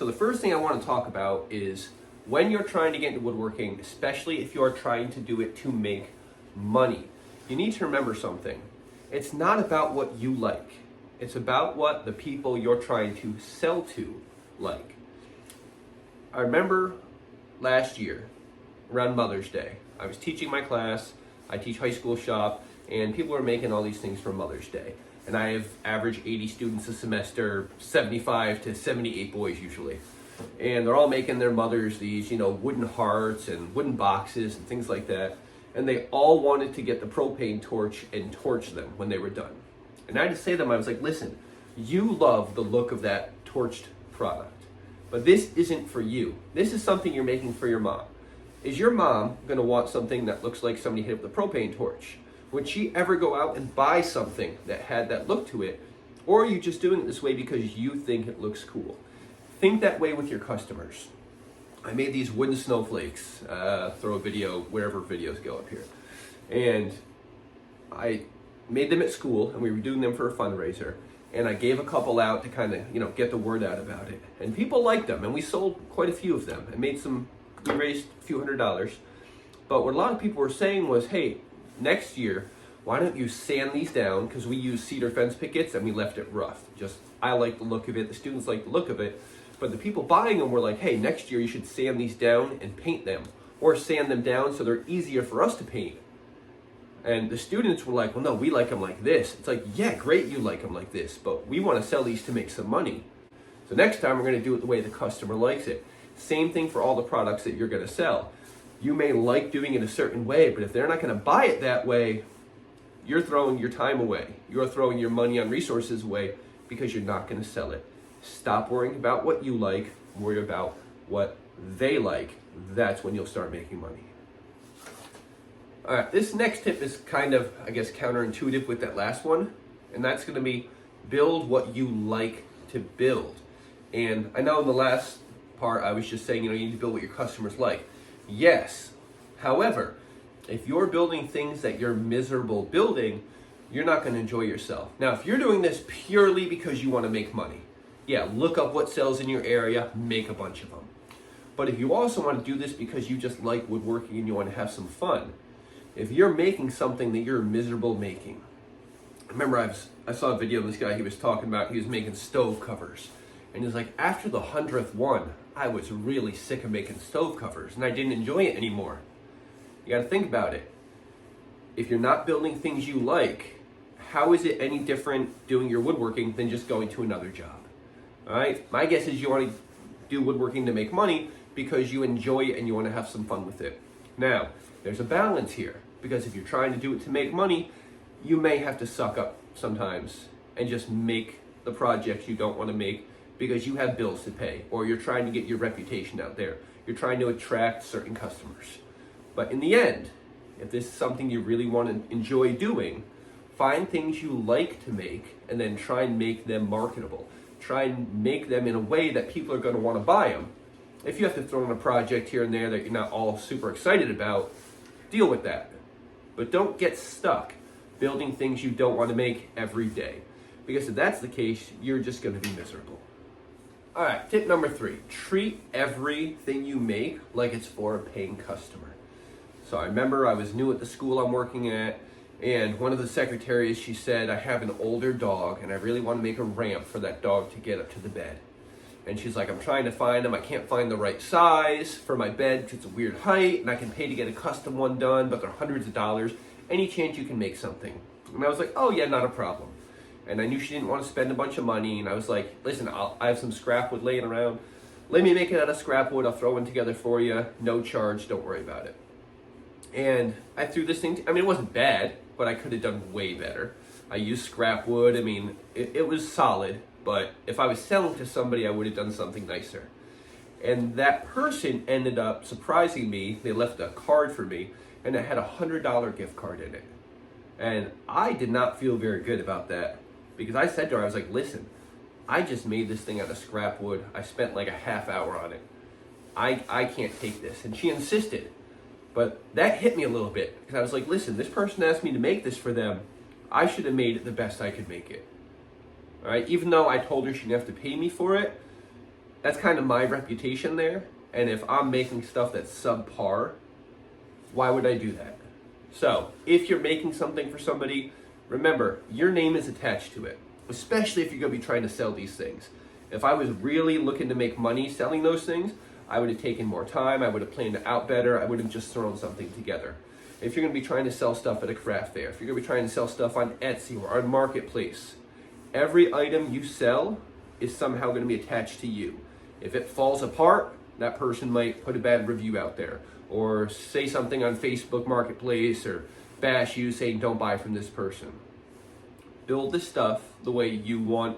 So the first thing I want to talk about is when you're trying to get into woodworking, especially if you're trying to do it to make money, you need to remember something. It's not about what you like. It's about what the people you're trying to sell to like. I remember last year, around Mother's Day, I was teaching my class. I teach high school shop, and people are making all these things for Mother's Day. And I have average 80 students a semester, 75 to 78 boys usually. And they're all making their mothers these, wooden hearts and wooden boxes and things like that. And they all wanted to get the propane torch and torch them when they were done. And I had to say to them, I was like, listen, you love the look of that torched product, but this isn't for you. This is something you're making for your mom. Is your mom gonna want something that looks like somebody hit with a propane torch? Would she ever go out and buy something that had that look to it? Or are you just doing it this way because you think it looks cool? Think that way with your customers. I made these wooden snowflakes, throw a video, wherever videos go up here. And I made them at school, and we were doing them for a fundraiser. And I gave a couple out to kind of, get the word out about it. And people liked them, and we sold quite a few of them. We raised a few $100s. But what a lot of people were saying was, hey, next year, why don't you sand these down? Because we use cedar fence pickets and we left it rough. I like the look of it, the students like the look of it. But the people buying them were like, hey, next year you should sand these down and paint them. Or sand them down so they're easier for us to paint. And the students were like, well, no, we like them like this. It's like, yeah, great, you like them like this, but we want to sell these to make some money. So next time we're going to do it the way the customer likes it. Same thing for all the products that you're going to sell. You may like doing it a certain way, but if they're not going to buy it that way, you're throwing your time away. You're throwing your money on resources away because you're not going to sell it. Stop worrying about what you like, worry about what they like. That's when you'll start making money. All right, this next tip is kind of, counterintuitive with that last one, and that's going to be build what you like to build. And I know in the last part I was just saying, you need to build what your customers like. Yes, however, if you're building things that you're miserable building, you're not going to enjoy yourself. Now, if you're doing this purely because you want to make money, yeah, look up what sells in your area, make a bunch of them. But if you also want to do this because you just like woodworking and you want to have some fun, if you're making something that you're miserable making, I remember I saw a video of this guy, he was talking about, he was making stove covers. And he's like, after the 100th one, I was really sick of making stove covers and I didn't enjoy it anymore. You gotta think about it. If you're not building things you like, how is it any different doing your woodworking than just going to another job? All right, my guess is you want to do woodworking to make money because you enjoy it and you want to have some fun with it. Now, there's a balance here, because if you're trying to do it to make money, you may have to suck up sometimes and just make the projects you don't want to make because you have bills to pay, or you're trying to get your reputation out there. You're trying to attract certain customers. But in the end, if this is something you really want to enjoy doing, find things you like to make and then try and make them marketable. Try and make them in a way that people are going to want to buy them. If you have to throw in a project here and there that you're not all super excited about, deal with that. But don't get stuck building things you don't want to make every day. Because if that's the case, you're just going to be miserable. All right, tip number 3, treat everything you make like it's for a paying customer. So I remember I was new at the school I'm working at, and one of the secretaries, she said, I have an older dog and I really want to make a ramp for that dog to get up to the bed. And she's like, I'm trying to find them. I can't find the right size for my bed because it's a weird height, and I can pay to get a custom one done, but they're hundreds of dollars. Any chance you can make something? And I was like, oh yeah, not a problem. And I knew she didn't want to spend a bunch of money, and I was like, listen, I have some scrap wood laying around. Let me make it out of scrap wood. I'll throw one together for you. No charge. Don't worry about it. And I threw this thing, it wasn't bad, but I could have done way better. I used scrap wood. It was solid. But if I was selling to somebody, I would have done something nicer. And that person ended up surprising me. They left a card for me, and it had a $100 gift card in it. And I did not feel very good about that, because I said to her, I was like, listen, I just made this thing out of scrap wood. I spent like a half hour on it. I can't take this. And she insisted. But that hit me a little bit, because I was like, listen, this person asked me to make this for them. I should have made it the best I could make it. All right, even though I told her she didn't have to pay me for it, that's kind of my reputation there. And if I'm making stuff that's subpar, why would I do that? So if you're making something for somebody, remember, your name is attached to it, especially if you're going to be trying to sell these things. If I was really looking to make money selling those things, I would have taken more time, I would have planned it out better, I would have just thrown something together. If you're going to be trying to sell stuff at a craft fair, if you're going to be trying to sell stuff on Etsy or on Marketplace, every item you sell is somehow going to be attached to you. If it falls apart, that person might put a bad review out there or say something on Facebook Marketplace or bash you saying don't buy from this person. Build the stuff the way you want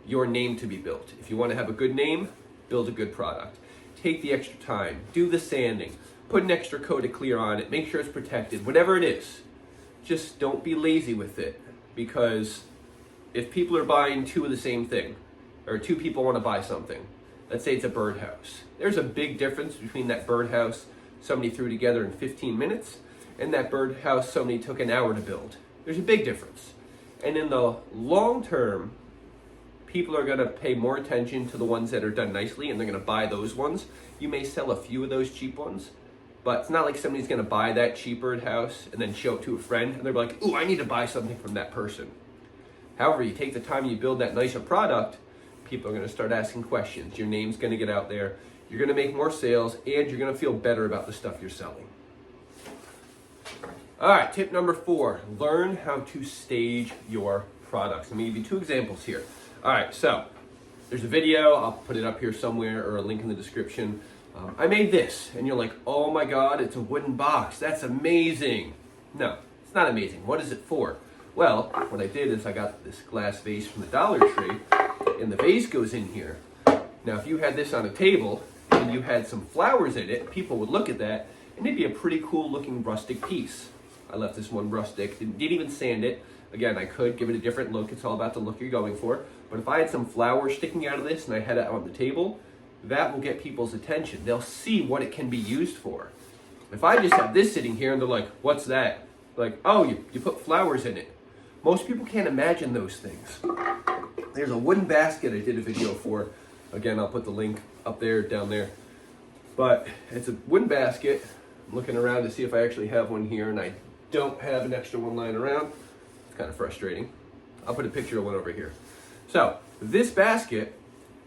your name to be built. If you want to have a good name, build a good product. Take the extra time, do the sanding, put an extra coat of clear on it, make sure it's protected, whatever it is. Just don't be lazy with it, because if people are buying two of the same thing, or two people want to buy something, let's say it's a birdhouse. There's a big difference between that birdhouse somebody threw together in 15 minutes and that birdhouse somebody took an hour to build. There's a big difference. And in the long term, people are going to pay more attention to the ones that are done nicely, and they're going to buy those ones. You may sell a few of those cheap ones, but it's not like somebody's going to buy that cheap birdhouse and then show it to a friend and they're like, ooh, I need to buy something from that person. However, you take the time and you build that nicer product, people are going to start asking questions. Your name's going to get out there. You're going to make more sales, and you're going to feel better about the stuff you're selling. All right, tip number 4, learn how to stage your products. I'm going to give you 2 examples here. All right, so there's a video. I'll put it up here somewhere or a link in the description. I made this, and you're like, oh my God, it's a wooden box. That's amazing. No, it's not amazing. What is it for? Well, what I did is I got this glass vase from the Dollar Tree, and the vase goes in here. Now, if you had this on a table and you had some flowers in it, people would look at that, and it'd be a pretty cool looking rustic piece. I left this one rustic, didn't even sand it. Again, I could give it a different look. It's all about the look you're going for. But if I had some flowers sticking out of this and I had it on the table, that will get people's attention. They'll see what it can be used for. If I just have this sitting here and they're like, what's that? Like, oh, you put flowers in it. Most people can't imagine those things. There's a wooden basket I did a video for. Again, I'll put the link up there, down there. But it's a wooden basket. I'm looking around to see if I actually have one here, and I don't have an extra one lying around. It's kind of frustrating. I'll put a picture of one over here. So this basket,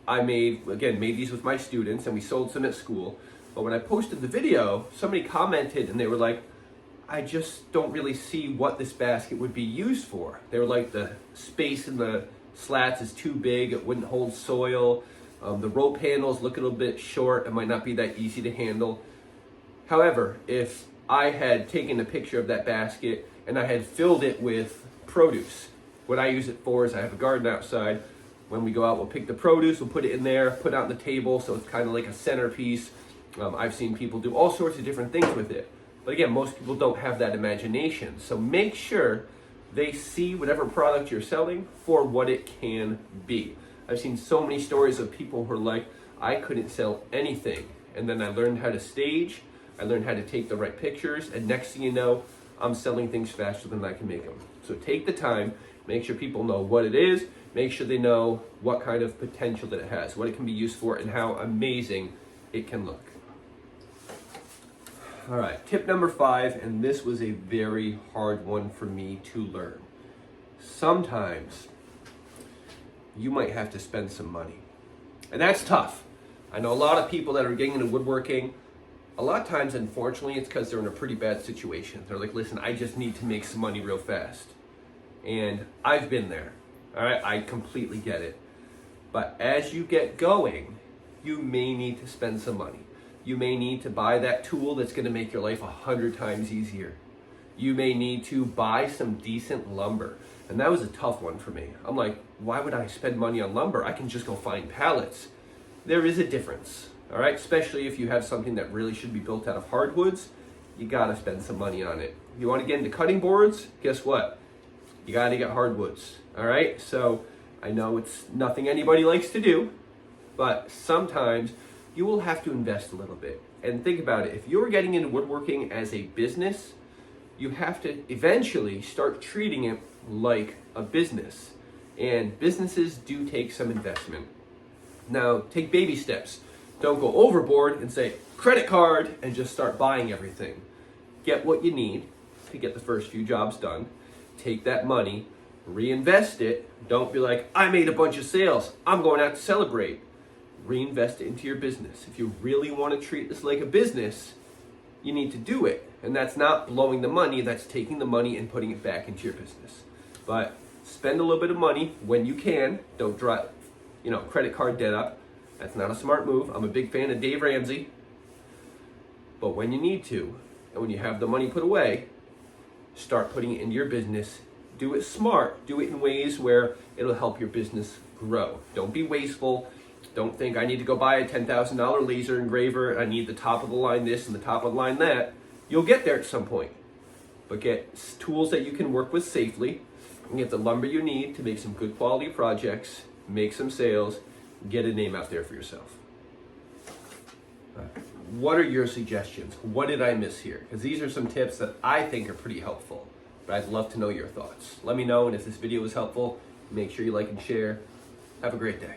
I made these with my students, and we sold some at school. But when I posted the video, somebody commented and they were like, I just don't really see what this basket would be used for. They were like, the space in the slats is too big, it wouldn't hold soil. The rope handles look a little bit short, it might not be that easy to handle. However, if I had taken a picture of that basket and I had filled it with produce, what I use it for is I have a garden outside. When we go out, we'll pick the produce, we'll put it in there, put it out on the table, so it's kind of like a centerpiece. I've seen people do all sorts of different things with it. But again, most people don't have that imagination. So make sure they see whatever product you're selling for what it can be. I've seen so many stories of people who are like, I couldn't sell anything. And then I learned how to stage, I learned how to take the right pictures, and next thing you know, I'm selling things faster than I can make them. So take the time, make sure people know what it is, make sure they know what kind of potential that it has, what it can be used for, and how amazing it can look. All right, tip number 5, and this was a very hard one for me to learn. Sometimes you might have to spend some money, and that's tough. I know a lot of people that are getting into woodworking. A lot of times, unfortunately, it's because they're in a pretty bad situation. They're like, listen, I just need to make some money real fast. And I've been there, all right? I completely get it. But as you get going, you may need to spend some money. You may need to buy that tool that's gonna make your life 100 times easier. You may need to buy some decent lumber. And that was a tough one for me. I'm like, why would I spend money on lumber? I can just go find pallets. There is a difference, all right? Especially if you have something that really should be built out of hardwoods, you gotta spend some money on it. You wanna get into cutting boards? Guess what? You gotta get hardwoods, all right? So I know it's nothing anybody likes to do, but sometimes you will have to invest a little bit. And think about it, if you're getting into woodworking as a business, you have to eventually start treating it like a business. And businesses do take some investment. Now, take baby steps. Don't go overboard and say, credit card, and just start buying everything. Get what you need to get the first few jobs done. Take that money, reinvest it. Don't be like, I made a bunch of sales, I'm going out to celebrate. Reinvest it into your business. If you really want to treat this like a business, you need to do it. And that's not blowing the money, that's taking the money and putting it back into your business. But spend a little bit of money when you can. Don't drive, credit card debt up. That's not a smart move. I'm a big fan of Dave Ramsey. But when you need to, and when you have the money put away, start putting it into your business. Do it smart. Do it in ways where it'll help your business grow. Don't be wasteful. Don't think I need to go buy a $10,000 laser engraver. I need the top of the line this and the top of the line that. You'll get there at some point. But get tools that you can work with safely and get the lumber you need to make some good quality projects, make some sales, get a name out there for yourself. What are your suggestions? What did I miss here? Because these are some tips that I think are pretty helpful, but I'd love to know your thoughts. Let me know, and if this video was helpful, make sure you like and share. Have a great day.